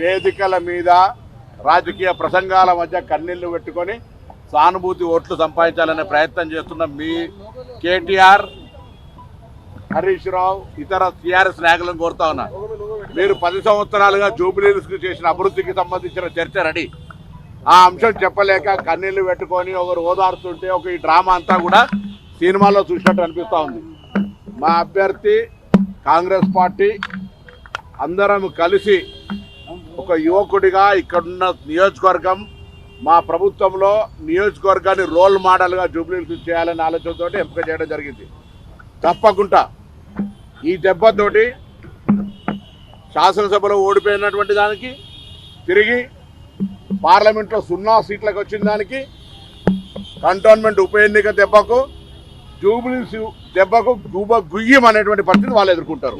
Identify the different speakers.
Speaker 1: వేదికల మీద రాజకీయ ప్రసంగాల మధ్య కన్నీళ్లు పెట్టుకొని సానుభూతి ఓట్లు సంపాదించాలనే ప్రయత్నం చేస్తున్న మీ కేటీఆర్, హరీష్ రావు, ఇతర టీఆర్ఎస్ నాయకులను కోరుతా ఉన్నా, మీరు 10 సంవత్సరాలుగా జూబ్లీహిల్స్కు చేసిన అభివృద్ధికి సంబంధించిన చర్చ రెడీ. ఆ అంశం చెప్పలేక కన్నీళ్లు పెట్టుకొని ఒకరు ఓదారుతుంటే ఈ డ్రామా అంతా కూడా సినిమాలో చూసినట్టు అనిపిస్తూ ఉంది. మా అభ్యర్థి కాంగ్రెస్ పార్టీ అందరం కలిసి ఒక యువకుడిగా ఇక్కడున్న నియోజకవర్గం, మా ప్రభుత్వంలో నియోజకవర్గాన్ని రోల్ మోడల్గా జూబ్లీహిల్స్ చేయాలనే ఆలోచనతో ఎంపిక చేయడం జరిగింది. తప్పకుండా ఈ దెబ్బతోటి శాసనసభలో ఓడిపోయినటువంటి దానికి, తిరిగి పార్లమెంట్లో 0 సీట్లకు వచ్చిన దానికి, కంటోన్మెంట్ ఉప ఎన్నిక దెబ్బకు, జూబ్లీహిల్స్ దెబ్బకు గుయ్యం అనేటువంటి పరిస్థితి వాళ్ళు ఎదుర్కొంటారు.